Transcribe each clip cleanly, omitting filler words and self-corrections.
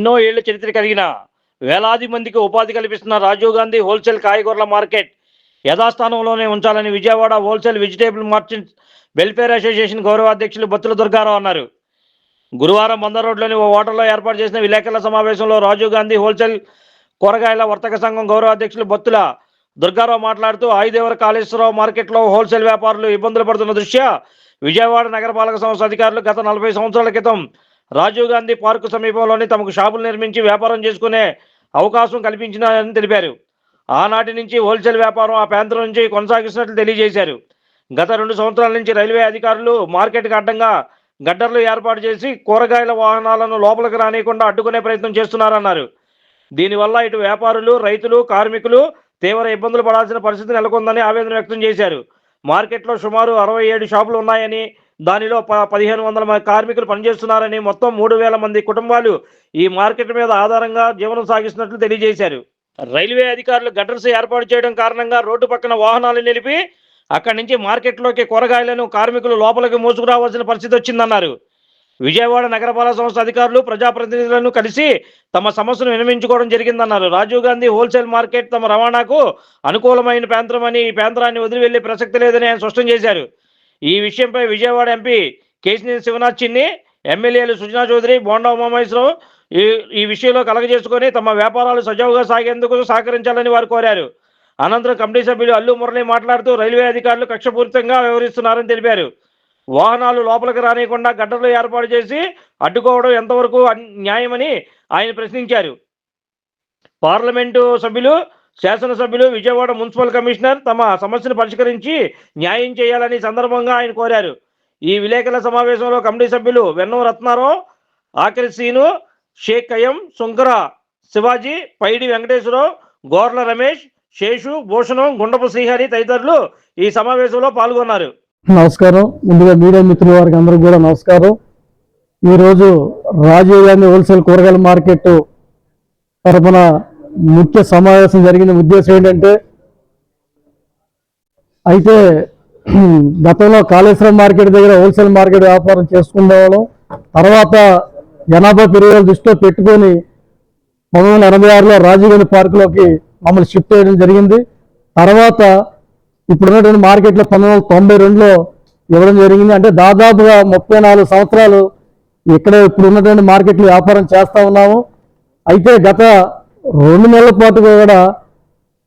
ఎన్నో ఏళ్ల చరిత్ర కలిగిన వేలాది మందికి ఉపాధి కల్పిస్తున్న రాజీవ్ గాంధీ హోల్సేల్ కాయగూరల మార్కెట్ యథాస్థానంలోనే ఉంచాలని Vijayawada wholesale vegetable merchants welfare association గౌరవ అధ్యక్షులు బత్తుల దుర్గారావు అన్నారు. గురువారం బందర్ రోడ్లోని ఓ హోటల్లో ఏర్పాటు చేసిన విలేకరుల సమావేశంలో రాజీవ్ గాంధీ హోల్సేల్ కూరగాయల వర్తక సంఘం గౌరవ అధ్యక్షులు బత్తుల దుర్గారావు మాట్లాడుతూ ఆయుధేవర కాళేశ్వరరావు మార్కెట్లో హోల్సేల్ వ్యాపారులు ఇబ్బందులు పడుతున్న దృష్ట్యా విజయవాడ నగరపాలక సంస్థ అధికారులు గత 40 సంవత్సరాల క్రితం రాజీవ్ గాంధీ పార్కు సమీపంలోని తమకు షాపులు నిర్మించి వ్యాపారం చేసుకునే అవకాశం కల్పించినారని తెలిపారు. ఆనాటి నుంచి హోల్సేల్ వ్యాపారం ఆ ప్రాంతం నుంచి కొనసాగిస్తున్నట్లు తెలియజేశారు. గత 2 సంవత్సరాల నుంచి రైల్వే అధికారులు మార్కెట్కి అడ్డంగా గడ్డర్లు ఏర్పాటు చేసి కూరగాయల వాహనాలను లోపలికి రానియకుండా అడ్డుకునే ప్రయత్నం చేస్తున్నారన్నారు. దీనివల్ల ఇటు వ్యాపారులు, రైతులు, కార్మికులు తీవ్ర ఇబ్బందులు పడాల్సిన పరిస్థితి నెలకొందని ఆవేదన వ్యక్తం చేశారు. మార్కెట్లో సుమారు 67 షాపులు ఉన్నాయని, దానిలో 1500 మంది కార్మికులు పనిచేస్తున్నారని, మొత్తం 3000 మంది కుటుంబాలు ఈ మార్కెట్ మీద ఆధారంగా జీవనం సాగిస్తున్నట్లు తెలియజేశారు. రైల్వే అధికారులు గడ్డర్స్ ఏర్పాటు చేయడం కారణంగా రోడ్డు పక్కన వాహనాలు నిలిపి అక్కడి నుంచి మార్కెట్లోకి కూరగాయలను కార్మికులు లోపలికి మోసుకురావాల్సిన పరిస్థితి వచ్చిందన్నారు. విజయవాడ నగరపాలక సంస్థ అధికారులు ప్రజాప్రతినిధులను కలిసి తమ సమస్యను విన్నవించుకోవడం జరిగిందన్నారు. రాజీవ్ గాంధీ హోల్సేల్ మార్కెట్ తమ రవాణాకు అనుకూలమైన ప్రాంతమని, ఈ ప్రాంతాన్ని వదిలి వెళ్లే ప్రసక్తి లేదని ఆయన స్పష్టం చేశారు. ఈ విషయంపై విజయవాడ ఎంపీ కేశినేని శివనాథ్ చిన్ని, ఎమ్మెల్యేలు సుజనా చౌదరి, బోండా ఉమామహేశ్వరరావు ఈ విషయంలో కలగజేసుకొని తమ వ్యాపారాలు సజావుగా సాగేందుకు సహకరించాలని వారు కోరారు. అనంతరం కమిటీ సభ్యులు అల్లు మురళి మాట్లాడుతూ రైల్వే అధికారులు కక్షపూరితంగా వ్యవహరిస్తున్నారని తెలిపారు. వాహనాలు లోపలికి రానియకుండా గడ్డర్లు ఏర్పాటు చేసి అడ్డుకోవడం ఎంతవరకు న్యాయమని ఆయన ప్రశ్నించారు. పార్లమెంటు సభ్యులు, శాసనసభ్యులు, విజయవాడ మున్సిపల్ కమిషనర్ తమ సమస్యను పరిష్కరించి న్యాయం చేయాలని సందర్భంగా ఆయన కోరారు. ఈ విలేకరుల సమావేశంలో కమిటీ సభ్యులు వెన్నం రత్నారావు, ఆఖరి సీను, షేక్ కయ్యం, సుంకర శివాజీ, పైడి వెంకటేశ్వరరావు, గోర్ల రమేష్, శేషు, భూషణం, గుండపు శ్రీహరి తదితరులు ఈ సమావేశంలో పాల్గొన్నారు. నమస్కారం. ముందుగా మీడియా మిత్రుల వారికి అందరూ కూడా నమస్కారం. ఈరోజు రాజీవ్ గాంధీ హోల్సేల్ కూరగాయల మార్కెట్ తరఫున ముఖ్య సమావేశం జరిగిన ఉద్దేశం ఏంటంటే, అయితే గతంలో కాళేశ్వరం మార్కెట్ దగ్గర హోల్సేల్ మార్కెట్ వ్యాపారం చేసుకునేవాళ్ళం. తర్వాత జనాభా పెరుగుదల దృష్టిలో పెట్టుకొని 1986లో రాజీవ్ గాంధీ పార్కులోకి మమ్మల్ని షిఫ్ట్ చేయడం జరిగింది. తర్వాత ఇప్పుడున్నటువంటి మార్కెట్లో 1992లో ఇవ్వడం జరిగింది. అంటే దాదాపుగా 34 సంవత్సరాలు ఇక్కడ ఇప్పుడు ఉన్నటువంటి మార్కెట్లో వ్యాపారం చేస్తూ ఉన్నాము. అయితే గత 2 నెలల పాటు కూడా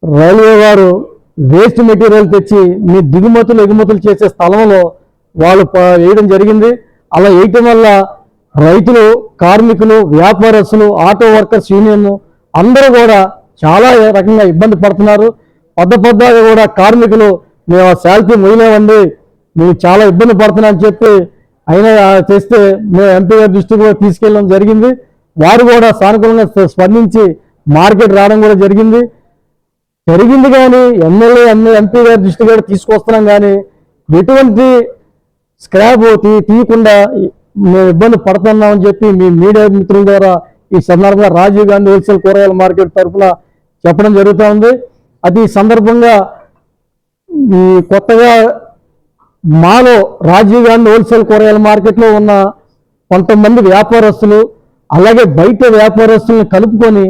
రైల్వే వారు వేస్ట్ మెటీరియల్ తెచ్చి మీ దిగుమతులు ఎగుమతులు చేసే స్థలంలో వాళ్ళు వేయడం జరిగింది. అలా వేయటం వల్ల రైతులు, కార్మికులు, వ్యాపారస్తులు, ఆటో వర్కర్స్ యూనియన్ అందరూ కూడా చాలా రకంగా ఇబ్బంది పడుతున్నారు. పొద్దుగా కూడా కార్మికులు మేము శాలరీ మొయ్యలేమండి, మేము చాలా ఇబ్బంది పడుతున్నామని చెప్పి అయినా చేస్తే మేము ఎంపీ గారి దృష్టికి కూడా తీసుకెళ్ళడం జరిగింది. వారు కూడా సానుకూలంగా స్పందించి మార్కెట్ రావడం కూడా జరిగింది. కానీ ఎంపీ గారి దృష్టి కూడా తీసుకొస్తున్నాం, కానీ ఎటువంటి స్క్రాప్ తీయకుండా మేము ఇబ్బంది పడుతున్నామని చెప్పి మీ మీడియా మిత్రుల ద్వారా ఈ సందర్భంగా రాజీవ్ గాంధీ హోల్సేల్ కూరగాయల మార్కెట్ తరఫున చెప్పడం జరుగుతూ ఉంది. అది ఈ సందర్భంగా ఈ కొత్తగా మాలో రాజీవ్ గాంధీ హోల్సేల్ కూరగాయల మార్కెట్లో ఉన్న కొంతమంది వ్యాపారస్తులు, అలాగే బయట వ్యాపారస్తులను కలుపుకొని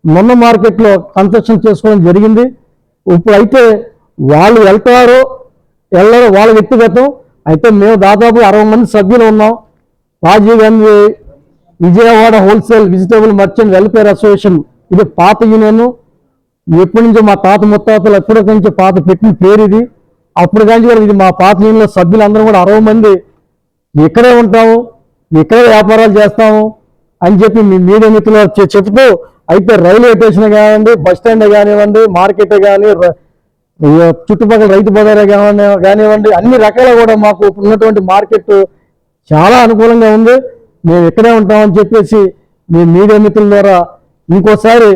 మొన్న మార్కెట్లో కన్స్ట్రక్షన్ చేసుకోవడం జరిగింది. ఇప్పుడైతే వాళ్ళు వెళ్తారో వెళ్ళరో వాళ్ళ వ్యక్తిగతం. అయితే మేము దాదాపు 60 మంది సభ్యులు ఉన్నాం. Rajiv Gandhi Vijayawada wholesale vegetable merchant welfare association, ఇది పాత యూనియన్. ఎప్పటి నుంచో మా తాత ముత్తాతలు ఎప్పటి నుంచి పాత పెట్టిన పేరు ఇది. అప్పుడు కానీ కూడా ఇది మా పాత యూనియన్లో సభ్యులందరూ కూడా 60 మంది ఇక్కడే ఉంటాము, ఇక్కడే వ్యాపారాలు చేస్తాము అని చెప్పి మీ మీడియా మిత్రులు చెప్తూ, అయితే రైల్వే స్టేషన్ కానివ్వండి, బస్ స్టాండ్ కానివ్వండి, మార్కెట్ కానీ, చుట్టుపక్కల రైతు బజారే కానివ్వండి, అన్ని రకాల కూడా మాకు ఉన్నటువంటి మార్కెట్ చాలా అనుకూలంగా ఉంది. మేము ఇక్కడే ఉంటామని చెప్పేసి మీ మీడియా మిత్రుల ద్వారా ఇంకోసారి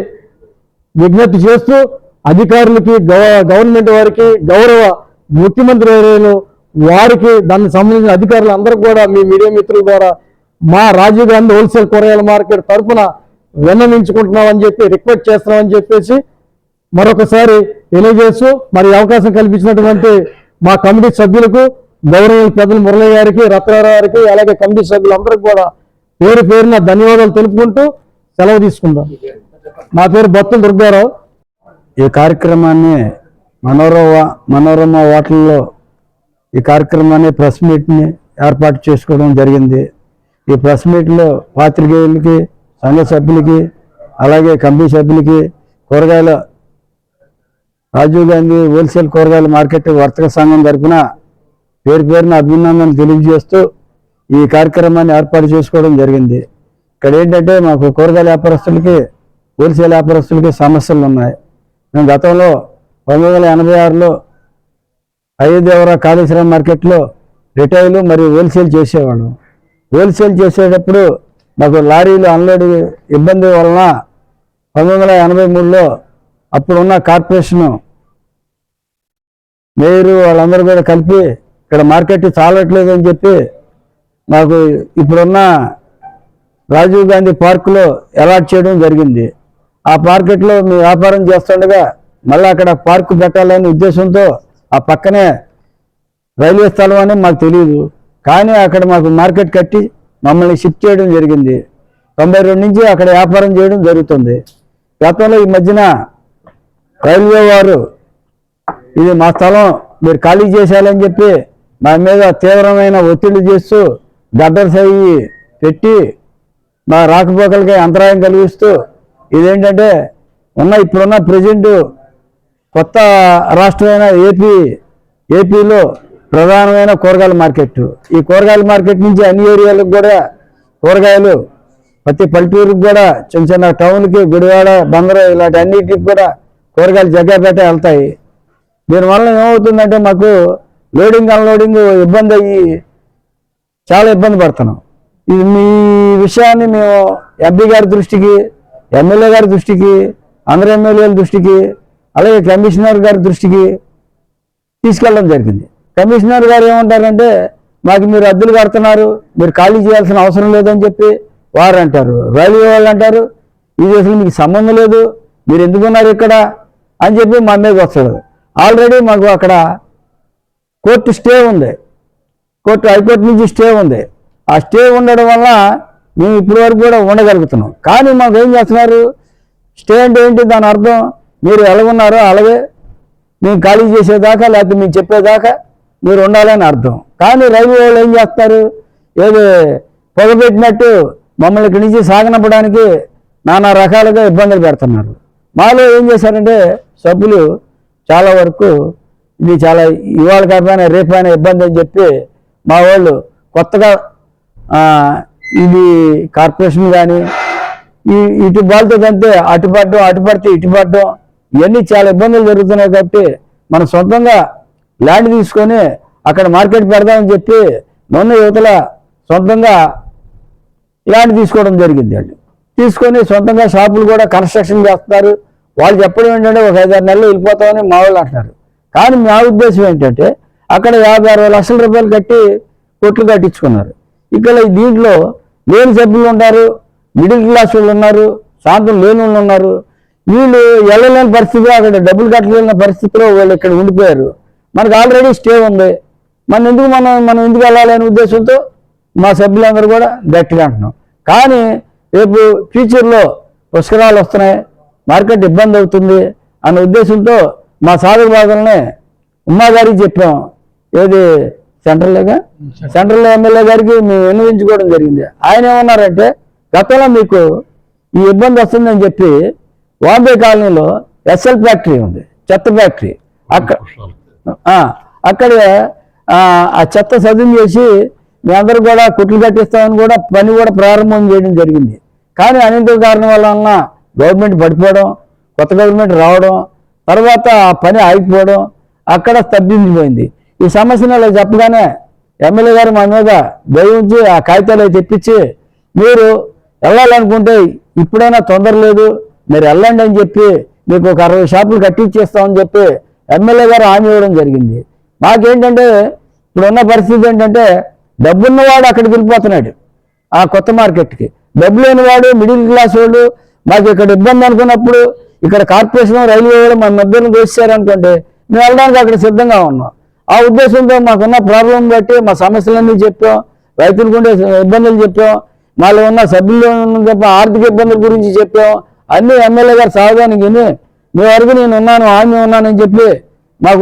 విజ్ఞప్తి చేస్తూ, అధికారులకి, గవర్నమెంట్ వారికి, గౌరవ ముఖ్యమంత్రి వారికి, దానికి సంబంధించిన అధికారులు అందరికీ కూడా మీ మీడియా మిత్రుల ద్వారా మా రాజీవ్ గాంధీ హోల్సేల్ కూరగాయల మార్కెట్ తరఫున విన్నవించుకుంటున్నామని చెప్పి రిక్వెస్ట్ చేస్తున్నామని చెప్పేసి మరొకసారి తెలియజేస్తూ, మరి అవకాశం కల్పించినటువంటి మా కమిటీ సభ్యులకు, గౌరవ పెద్దలు మురళి గారికి, రత్నారావు గారికి, అలాగే కమిటీ సభ్యులందరికీ కూడా పేరు పేరున ధన్యవాదాలు తెలుపుకుంటూ సెలవు తీసుకుందాం. నా పేరు బత్తుల దుర్గారావు. ఈ కార్యక్రమాన్ని మనోరమ హోటల్లో ఈ కార్యక్రమాన్ని ప్రెస్ మీట్ని ఏర్పాటు చేసుకోవడం జరిగింది. ఈ ప్రెస్ మీట్లో పాత్రికేయులకి, సంఘ సభ్యులకి, అలాగే కమిటీ సభ్యులకి, కూరగాయల రాజీవ్ గాంధీ హోల్సేల్ కూరగాయల మార్కెట్ వర్తక సంఘం తరఫున పేరు పేరున అభినందనలు తెలియజేస్తూ ఈ కార్యక్రమాన్ని ఏర్పాటు చేసుకోవడం జరిగింది. ఇక్కడ ఏంటంటే మాకు కూరగాయల వ్యాపారస్తులకి, హోల్సేల్ వ్యాపారస్తులకి సమస్యలు ఉన్నాయి. మేము గతంలో 1986లో అయోధ్యవర కాళేశ్వరం మార్కెట్లో రిటైల్ మరియు హోల్సేల్ చేసేవాళ్ళం. హోల్సేల్ చేసేటప్పుడు మాకు లారీలు అన్లోడ్ ఇబ్బంది వలన 1983లో అప్పుడున్న కార్పొరేషను మేయరు వాళ్ళందరూ కూడా కలిపి ఇక్కడ మార్కెట్ చాలట్లేదు అని చెప్పి మాకు ఇప్పుడున్న రాజీవ్ గాంధీ పార్కులో అలాట్ చేయడం జరిగింది. ఆ మార్కెట్లో మీ వ్యాపారం చేస్తుండగా మళ్ళీ అక్కడ పార్కు పెట్టాలనే ఉద్దేశంతో ఆ పక్కనే రైల్వే స్థలం అని మాకు తెలియదు, కానీ అక్కడ మాకు మార్కెట్ కట్టి మమ్మల్ని షిఫ్ట్ చేయడం జరిగింది. 92 నుంచి అక్కడ వ్యాపారం చేయడం జరుగుతుంది. గతంలో ఈ మధ్యన రైల్వే వారు ఇది మా స్థలం మీరు ఖాళీ చేసేయాలని చెప్పి మా మీద తీవ్రమైన ఒత్తిడి చేస్తూ గడ్డర్స్ అయ్యి పెట్టి మా రాకపోకలకి అంతరాయం కలిగిస్తూ ఇదేంటంటే ఇప్పుడున్న ప్రెసిడెంట్ కొత్త రాష్ట్రమైన ఏపీలో ప్రధానమైన కూరగాయల మార్కెట్. ఈ కూరగాయల మార్కెట్ నుంచి అన్ని ఏరియాలకు కూడా కూరగాయలు ప్రతి పల్లెటూరుకి కూడా చిన్న చిన్న టౌన్కి, గుడివాడ, బందరు ఇలాంటి అన్నిటికి కూడా కూరగాయలు జగ్గాపేట వెళ్తాయి. దీనివల్ల ఏమవుతుందంటే మాకు లోడింగ్ అన్లోడింగ్ ఇబ్బంది అయ్యి చాలా ఇబ్బంది పడుతున్నాం. ఇది మీ విషయాన్ని మేము ఎంపీ గారి దృష్టికి, ఎమ్మెల్యే గారి దృష్టికి, అందరు ఎమ్మెల్యేల దృష్టికి, అలాగే కమిషనర్ గారి దృష్టికి తీసుకెళ్ళడం జరిగింది. కమిషనర్ గారు ఏమంటారంటే మాకు మీరు అద్దెలు కడుతున్నారు, మీరు ఖాళీ చేయాల్సిన అవసరం లేదని చెప్పి వారు అంటారు. రైల్వే వాళ్ళు అంటారు ఇది అసలు మీకు సంబంధం లేదు, మీరు ఎందుకున్నారు ఇక్కడ అని చెప్పి మా మీద వస్తాడు. ఆల్రెడీ మాకు అక్కడ కోర్టు స్టే ఉంది, హైకోర్టు నుంచి స్టే ఉంది. ఆ స్టే ఉండడం వల్ల మేము ఇప్పటి వరకు కూడా ఉండగలుగుతున్నాం. కానీ మాకు ఏం చేస్తున్నారు, స్టే అంటే ఏంటి దాని అర్థం, మీరు ఎలాగున్నారో అలాగే మేము ఖాళీ చేసేదాకా లేకపోతే మేము చెప్పేదాకా మీరు ఉండాలని అర్థం. కానీ రైల్వే వాళ్ళు ఏం చేస్తారు, ఏదో పొగబెట్టినట్టు మమ్మల్ని ఇక్కడి నుంచి సాగనంపడానికి నానా రకాలుగా ఇబ్బందులు పెడుతున్నారు. మాలో ఏం చేశారంటే సభ్యులు చాలా వరకు ఇది చాలా ఇవాళ కాకపోయినా రేపైనా ఇబ్బంది అని చెప్పి మా వాళ్ళు కొత్తగా ఇది కార్పొరేషన్ కానీ ఇటు బాల్తుందంటే అటు పడితే ఇటు పడడం ఇవన్నీ చాలా ఇబ్బందులు జరుగుతున్నాయి. కాబట్టి మనం సొంతంగా ల్యాండ్ తీసుకొని అక్కడ మార్కెట్ పెడదామని చెప్పి మొన్న యువతల సొంతంగా ల్యాండ్ తీసుకోవడం జరిగింది అండి. తీసుకొని సొంతంగా షాపులు కూడా కన్స్ట్రక్షన్ చేస్తున్నారు. వాళ్ళు చెప్పడం ఏంటంటే ఒక 5-6 నెలలు వెళ్ళిపోతామని మా వాళ్ళు అంటున్నారు. కానీ మా ఉద్దేశం ఏంటంటే అక్కడ 50-60 లక్షల రూపాయలు కట్టి కొట్లు కట్టించుకున్నారు. ఇక్కడ దీంట్లో లేని సభ్యులు ఉన్నారు, మిడిల్ క్లాస్ వాళ్ళు ఉన్నారు, శాంతం లేని వాళ్ళు ఉన్నారు. వీళ్ళు వెళ్ళలేని పరిస్థితిలో అక్కడ డబ్బులు కట్టలేని పరిస్థితిలో వాళ్ళు ఇక్కడ ఉండిపోయారు. మనకు ఆల్రెడీ స్టే ఉంది, మనం ఎందుకు వెళ్ళాలనే ఉద్దేశంతో మా సభ్యులందరూ కూడా గట్టిగా అంటున్నాం. కానీ రేపు ఫ్యూచర్లో పుష్కరాలు వస్తున్నాయి, మార్కెట్ ఇబ్బంది అవుతుంది అనే ఉద్దేశంతో మా సాధక బాధల్ని ఉమ్మా గారికి చెప్పాం. ఏది సెంట్రల్ ఎమ్మెల్యే గారికి మేము విన్నవించుకోవడం జరిగింది. ఆయన ఏమన్నారంటే గతంలో మీకు ఈ ఇబ్బంది వస్తుందని చెప్పి బాంబే కాలనీలో ఎస్ఎల్ ఫ్యాక్టరీ ఉంది, చెత్త ఫ్యాక్టరీ. అక్కడ ఆ చెత్త సదును చేసి మీ అందరూ కూడా కుట్లు కట్టిస్తామని కూడా పని కూడా ప్రారంభం చేయడం జరిగింది. కానీ అనింటి కారణం వల్ల గవర్నమెంట్ పడిపోవడం, కొత్త గవర్నమెంట్ రావడం, తర్వాత ఆ పని ఆగిపోవడం అక్కడ స్తబ్దించిపోయింది. ఈ సమస్యను అలా చెప్పగానే ఎమ్మెల్యే గారు మా మీద దయించి ఆ కాగితాలు తెప్పించి మీరు వెళ్ళాలనుకుంటే ఇప్పుడైనా తొందర లేదు, మీరు వెళ్ళండి అని చెప్పి మీకు ఒక 60 షాపులు కట్టించేస్తామని చెప్పి ఎమ్మెల్యే గారు హామీ ఇవ్వడం జరిగింది. మాకేంటంటే ఇప్పుడున్న పరిస్థితి ఏంటంటే డబ్బున్నవాడు అక్కడికి వెళ్ళిపోతున్నాడు ఆ కొత్త మార్కెట్కి, డబ్బు లేనివాడు మిడిల్ క్లాస్ వాడు మాకు ఇక్కడ ఇబ్బంది అనుకున్నప్పుడు ఇక్కడ కార్పొరేషన్ రైల్వే వాళ్ళు మా మధ్యలో దోషించారనుకుంటే మేము వెళ్ళడానికి అక్కడ సిద్ధంగా ఉన్నాం. ఆ ఉద్దేశంతో మాకున్న ప్రాబ్లం బట్టి మా సమస్యలన్నీ చెప్పాం, రైతులకు ఉండే ఇబ్బందులు చెప్పాం. మాలో ఉన్న సభ్యులు తప్ప ఆర్థిక ఇబ్బందుల గురించి చెప్పాం. అన్ని ఎమ్మెల్యే గారు సావధానికి విని మీ వరకు నేను ఉన్నాను, హామీ ఉన్నానని చెప్పి మాకు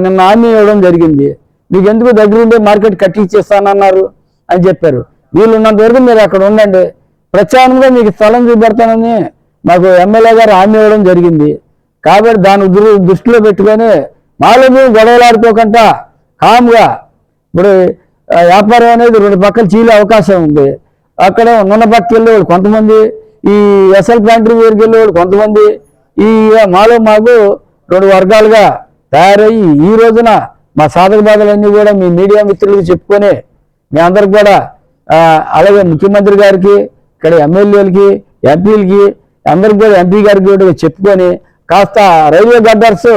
నిన్న హామీ ఇవ్వడం జరిగింది. మీకు ఎందుకు దగ్గరుండే మార్కెట్ కట్టించేస్తానన్నారు అని చెప్పారు. వీళ్ళు ఉన్నంత వరకు మీరు అక్కడ ఉండండి, ప్రత్యామ్నాయంగా మీకు స్థలం చూపెడతానని మాకు ఎమ్మెల్యే గారు హామీ ఇవ్వడం జరిగింది. కాబట్టి దాన్ని దృష్టిలో పెట్టుకొని మాలో మేము గొడవలాడుకోకుండా కామ్గా, ఇప్పుడు వ్యాపారం అనేది రెండు పక్కల చీలే అవకాశం ఉంది. అక్కడ నున్న పక్కకి వెళ్ళేవాళ్ళు కొంతమంది, ఈ ఎస్ఎల్ ప్యాంట్రీ దగ్గరికి వెళ్ళేవాళ్ళు కొంతమంది, ఈ మాకు రెండు వర్గాలుగా తయారయ్యి ఈ రోజున మా సాధక బాధలన్నీ కూడా మీ మీడియా మిత్రులకు చెప్పుకొని మీ అందరికి కూడా అలాగే ముఖ్యమంత్రి గారికి, ఇక్కడ ఎమ్మెల్యేలకి, ఎంపీలకి, అందరికి కూడా ఎంపీ గారికి కూడా చెప్పుకొని కాస్త రైల్వే గడ్డర్స్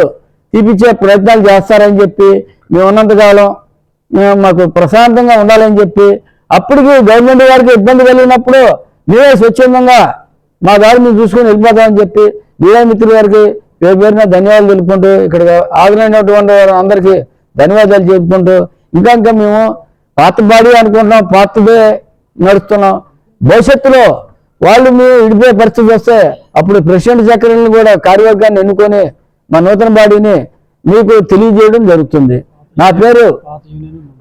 తీపిచ్చే ప్రయత్నాలు చేస్తారని చెప్పి మేము ఉన్నంతకాలం మాకు ప్రశాంతంగా ఉండాలని చెప్పి, అప్పటికి గవర్నమెంట్ గారికి ఇబ్బంది కలిగినప్పుడు మేమే స్వచ్ఛందంగా మా దారి మేము చూసుకొని వెళ్ళిపోతామని చెప్పి మీడియా మిత్రుల గారికి పేరు పేరున ధన్యవాదాలు తెలుపుకుంటూ, ఇక్కడ హాజరైనటువంటి అందరికీ ధన్యవాదాలు చెప్పుకుంటూ, ఇంకా మేము పాత బాడీ అనుకుంటున్నాం, పాతదే నడుస్తున్నాం. భవిష్యత్తులో వాళ్ళు మేము విడిపోయే పరిస్థితి వస్తే అప్పుడు ప్రెసిడెంట్ సెక్రటరీని కూడా కార్యవర్గాన్ని ఎన్నుకొని మా నూతన బాడీని మీకు తెలియజేయడం జరుగుతుంది. నా పేరు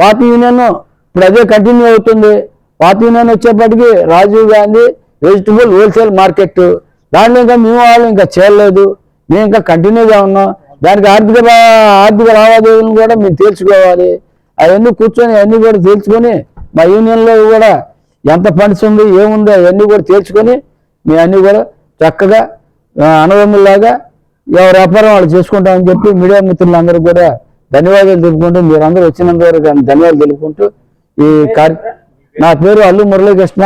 పాత యూనియన్, ఇప్పుడు అదే కంటిన్యూ అవుతుంది. పాత యూనియన్ వచ్చేప్పటికి Rajiv Gandhi vegetable wholesale market, దాంట్లో ఇంకా మేము వాళ్ళు ఇంకా చేయలేదు, మేము ఇంకా కంటిన్యూగా ఉన్నాం. దానికి ఆర్థిక లావాదేవీలను కూడా మేము తేల్చుకోవాలి. అవన్నీ కూర్చొని అవన్నీ కూడా తేల్చుకొని మా యూనియన్లో కూడా ఎంత ఫండ్స్ ఉంది ఏముందో అవన్నీ కూడా తేల్చుకొని మేము అన్నీ కూడా చక్కగా అనుభవంలాగా ఎవరి వ్యాపారం వాళ్ళు చేసుకుంటామని చెప్పి మీడియా మిత్రులందరూ కూడా ధన్యవాదాలు తెలుపుకుంటూ, మీరందరూ వచ్చినందువరకు ధన్యవాదాలు తెలుపుకుంటూ ఈ నా పేరు అల్లు మురళీకృష్ణ,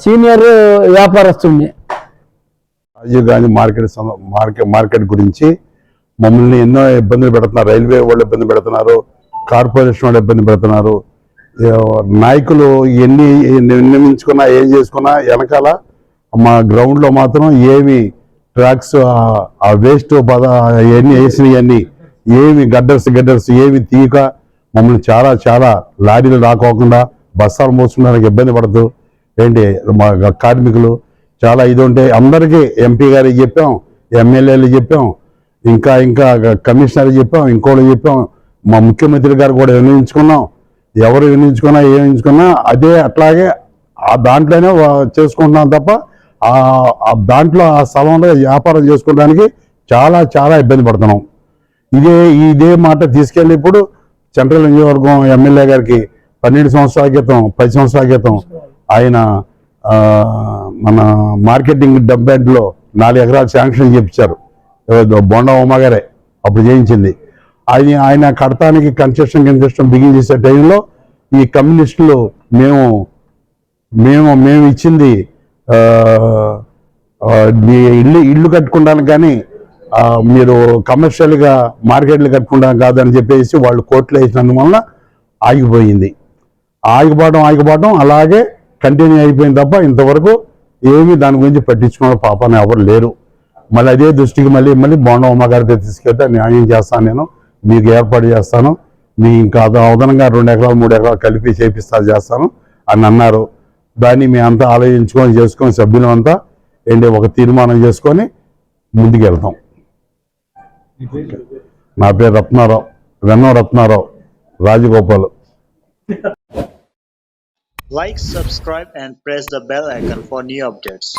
సీనియర్ వ్యాపారస్తుడిని. రాజీవ్ గాంధీ మార్కెట్ గురించి మమ్మల్ని ఎన్నో ఇబ్బందులు పెడుతున్నారు. రైల్వే వాళ్ళు ఇబ్బంది పెడుతున్నారు, కార్పొరేషన్ వాళ్ళు ఇబ్బంది పెడుతున్నారు. నాయకులు ఎన్ని నిర్ణయించుకున్నా ఏం చేసుకున్నా వెనకాల మా గ్రౌండ్లో మాత్రం ఏమి ట్రాక్స్ ఆ వేస్ట్ అవన్నీ వేసినవన్నీ ఏమి గడ్డర్స్ ఏమి తీయక మమ్మల్ని చాలా చాలా లారీలు రాకోకుండా బస్సాలు మోసుకోవడానికి ఇబ్బంది పడుతూ ఏంటి మా కార్మికులు చాలా ఇది ఉంటే అందరికీ ఎంపీ గారికి చెప్పాం, ఎమ్మెల్యేలు చెప్పాం, ఇంకా కమిషనర్ చెప్పాం, ఇంకోటి చెప్పాం, మా ముఖ్యమంత్రి గారు కూడా వినియోగించుకున్నాం. ఎవరు వినియోగించుకున్నా ఏమించుకున్నా అదే అట్లాగే ఆ దాంట్లోనే చేసుకుంటున్నాం తప్ప దాంట్లో ఆ స్థలంలో వ్యాపారం చేసుకోవడానికి చాలా చాలా ఇబ్బంది పడుతున్నాం. ఇదే మాట తీసుకెళ్ళి ఇప్పుడు సెంట్రల్ నియోజకవర్గం ఎమ్మెల్యే గారికి 12 సంవత్సరాల క్రితం 10 సంవత్సరాల క్రితం ఆయన మన మార్కెటింగ్ డెవలప్మెంట్లో 4 ఎకరాలు శాంక్షన్ చేయించారు. బొండా ఉమా గారే అప్పుడు చేయించింది. ఆయన కడతానికి కన్స్ట్రక్షన్ బిగిన్ చేసే టైంలో ఈ కమ్యూనిస్టులు మేము ఇచ్చింది ఇల్లు కట్టుకుంటానికి కానీ మీరు కమర్షియల్గా మార్కెట్లు కట్టుకుంటాను కాదని చెప్పేసి వాళ్ళు కోర్టులో వేసినందువలన ఆగిపోయింది. ఆగిపోవడం అలాగే కంటిన్యూ అయిపోయింది తప్ప ఇంతవరకు ఏమీ దాని గురించి పట్టించుకున్న పాపని ఎవరు లేరు. మళ్ళీ అదే దృష్టికి మళ్ళీ బొండా ఉమ్మ గారికి తీసుకెళ్తే న్యాయం చేస్తాను, నేను మీకు ఏర్పాటు చేస్తాను, మీ ఇంకా అదనంగా 2 ఎకరాలు 3 ఎకరాలు కలిపి చేస్తాను అని అన్నారు. దాన్ని మేము అంతా ఆలోచించుకొని సభ్యులు అంతా ఒక తీర్మానం చేసుకొని ముందుకెళ్తాం. నా పేరు Ratna Rao Rajagopal. Like, subscribe and press the bell icon for new updates.